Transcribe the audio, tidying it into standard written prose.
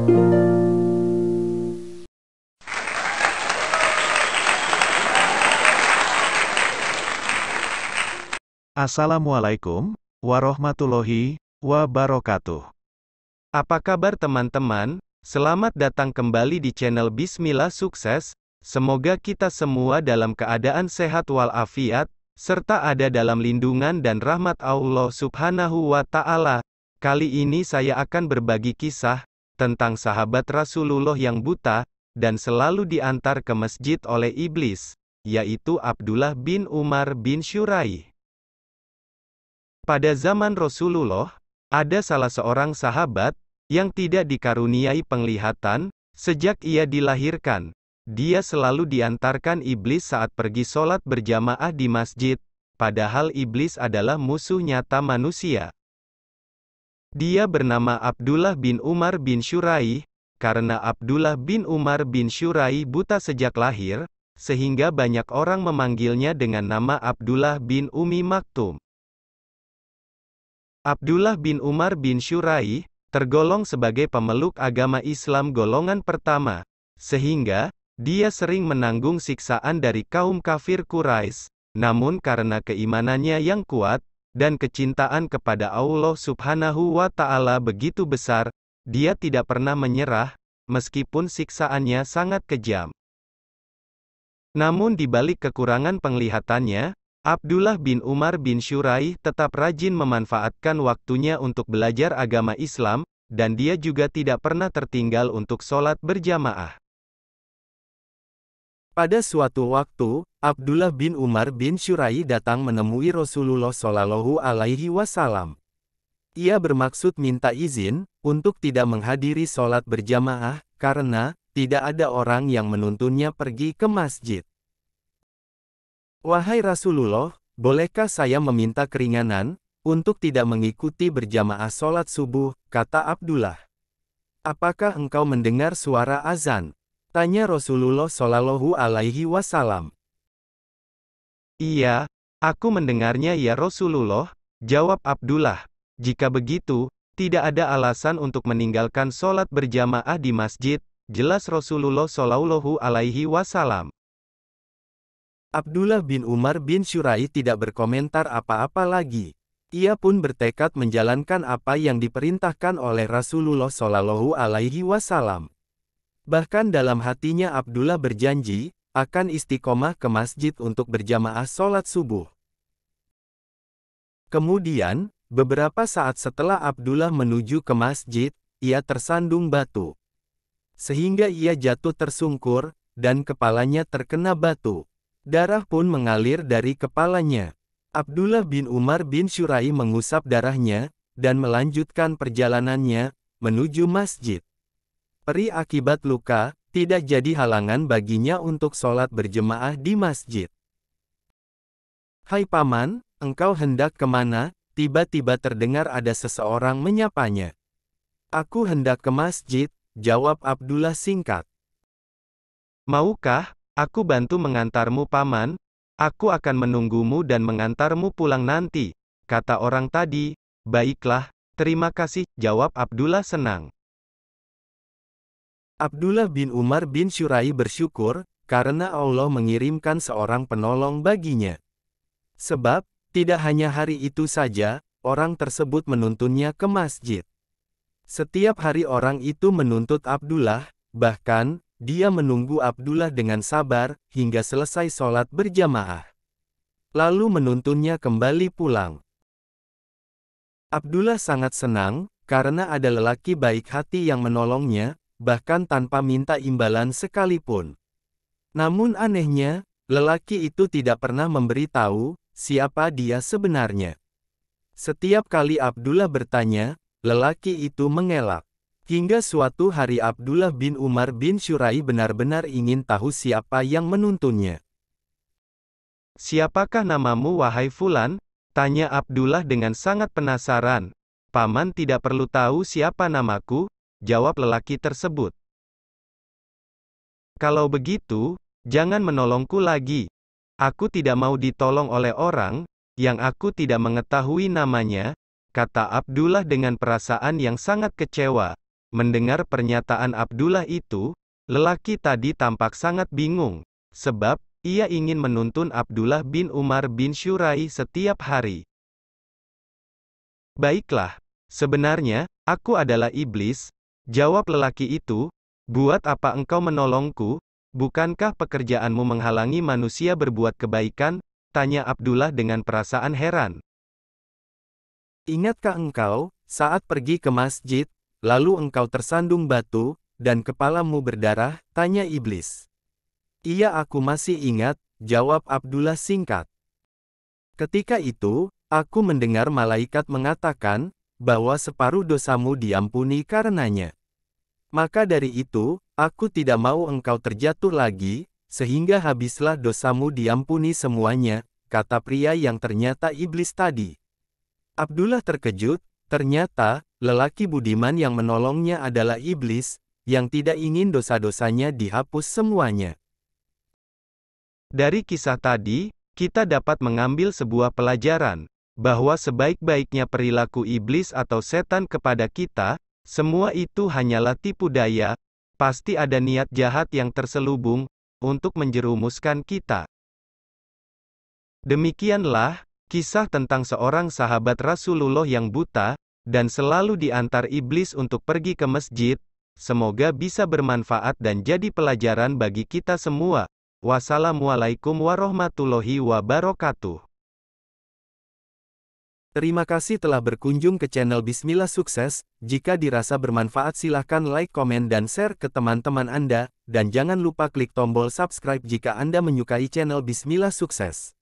Assalamualaikum warahmatullahi wabarakatuh. Apa kabar teman-teman? Selamat datang kembali di channel Bismillah Sukses. Semoga kita semua dalam keadaan sehat walafiat, serta ada dalam lindungan dan rahmat Allah Subhanahu wa Ta'ala. Kali ini saya akan berbagi kisah tentang sahabat Rasulullah yang buta dan selalu diantar ke masjid oleh iblis, yaitu Abdullah bin Umar bin Syuraih. Pada zaman Rasulullah, ada salah seorang sahabat yang tidak dikaruniai penglihatan sejak ia dilahirkan. Dia selalu diantarkan iblis saat pergi sholat berjamaah di masjid, padahal iblis adalah musuh nyata manusia. Dia bernama Abdullah bin Umar bin Syuraih, karena Abdullah bin Umar bin Syuraih buta sejak lahir, sehingga banyak orang memanggilnya dengan nama Abdullah bin Ummi Maktum. Abdullah bin Umar bin Syuraih tergolong sebagai pemeluk agama Islam golongan pertama, sehingga dia sering menanggung siksaan dari kaum kafir Quraisy. Namun karena keimanannya yang kuat dan kecintaan kepada Allah Subhanahu wa Ta'ala begitu besar, dia tidak pernah menyerah meskipun siksaannya sangat kejam. Namun di balik kekurangan penglihatannya, Abdullah bin Umar bin Syuraih tetap rajin memanfaatkan waktunya untuk belajar agama Islam, dan dia juga tidak pernah tertinggal untuk sholat berjamaah. Pada suatu waktu, Abdullah bin Umar bin Syuraih datang menemui Rasulullah Shallallahu Alaihi Wasallam. Ia bermaksud minta izin untuk tidak menghadiri sholat berjamaah, karena tidak ada orang yang menuntunnya pergi ke masjid. Wahai Rasulullah, bolehkah saya meminta keringanan untuk tidak mengikuti berjamaah sholat subuh, kata Abdullah. Apakah engkau mendengar suara azan? Tanya Rasulullah Shallallahu Alaihi Wasallam. Iya, aku mendengarnya ya Rasulullah, jawab Abdullah. Jika begitu, tidak ada alasan untuk meninggalkan sholat berjamaah di masjid, jelas Rasulullah Shallallahu Alaihi Wasallam. Abdullah bin Umar bin Syuraih tidak berkomentar apa-apa lagi. Ia pun bertekad menjalankan apa yang diperintahkan oleh Rasulullah Shallallahu Alaihi Wasallam. Bahkan dalam hatinya Abdullah berjanji akan istiqomah ke masjid untuk berjamaah sholat subuh. Kemudian, beberapa saat setelah Abdullah menuju ke masjid, ia tersandung batu. Sehingga ia jatuh tersungkur, dan kepalanya terkena batu. Darah pun mengalir dari kepalanya. Abdullah bin Umar bin Syuraih mengusap darahnya, dan melanjutkan perjalanannya menuju masjid. Perih akibat luka, tidak jadi halangan baginya untuk sholat berjemaah di masjid. Hai paman, engkau hendak kemana? Tiba-tiba terdengar ada seseorang menyapanya. Aku hendak ke masjid, jawab Abdullah singkat. Maukah aku bantu mengantarmu paman? Aku akan menunggumu dan mengantarmu pulang nanti, kata orang tadi. Baiklah, terima kasih, jawab Abdullah senang. Abdullah bin Umar bin Syuraih bersyukur, karena Allah mengirimkan seorang penolong baginya. Sebab, tidak hanya hari itu saja, orang tersebut menuntunnya ke masjid. Setiap hari orang itu menuntut Abdullah, bahkan, dia menunggu Abdullah dengan sabar, hingga selesai sholat berjamaah. Lalu menuntunnya kembali pulang. Abdullah sangat senang, karena ada lelaki baik hati yang menolongnya, bahkan tanpa minta imbalan sekalipun. Namun anehnya, lelaki itu tidak pernah memberitahu siapa dia sebenarnya. Setiap kali Abdullah bertanya, lelaki itu mengelak. Hingga suatu hari Abdullah bin Umar bin Syuraih benar-benar ingin tahu siapa yang menuntunnya. Siapakah namamu wahai Fulan? Tanya Abdullah dengan sangat penasaran. Paman tidak perlu tahu siapa namaku, jawab lelaki tersebut. Kalau begitu, jangan menolongku lagi. Aku tidak mau ditolong oleh orang yang aku tidak mengetahui namanya, kata Abdullah dengan perasaan yang sangat kecewa. Mendengar pernyataan Abdullah itu, lelaki tadi tampak sangat bingung, sebab ia ingin menuntun Abdullah bin Umar bin Syurai setiap hari. "Baiklah, sebenarnya, aku adalah iblis," jawab lelaki itu. "Buat apa engkau menolongku? Bukankah pekerjaanmu menghalangi manusia berbuat kebaikan?" tanya Abdullah dengan perasaan heran. Ingatkah engkau, saat pergi ke masjid, lalu engkau tersandung batu, dan kepalamu berdarah? Tanya iblis. Iya, aku masih ingat, jawab Abdullah singkat. Ketika itu, aku mendengar malaikat mengatakan, bahwa separuh dosamu diampuni karenanya. Maka dari itu, aku tidak mau engkau terjatuh lagi, sehingga habislah dosamu diampuni semuanya, kata pria yang ternyata iblis tadi. Abdullah terkejut, ternyata, lelaki budiman yang menolongnya adalah iblis, yang tidak ingin dosa-dosanya dihapus semuanya. Dari kisah tadi, kita dapat mengambil sebuah pelajaran, bahwa sebaik-baiknya perilaku iblis atau setan kepada kita, semua itu hanyalah tipu daya, pasti ada niat jahat yang terselubung, untuk menjerumuskan kita. Demikianlah, kisah tentang seorang sahabat Rasulullah yang buta, dan selalu diantar iblis untuk pergi ke masjid. Semoga bisa bermanfaat dan jadi pelajaran bagi kita semua. Wassalamualaikum warahmatullahi wabarakatuh. Terima kasih telah berkunjung ke channel Bismillah Sukses. Jika dirasa bermanfaat silahkan like, komen dan share ke teman-teman Anda, dan jangan lupa klik tombol subscribe jika Anda menyukai channel Bismillah Sukses.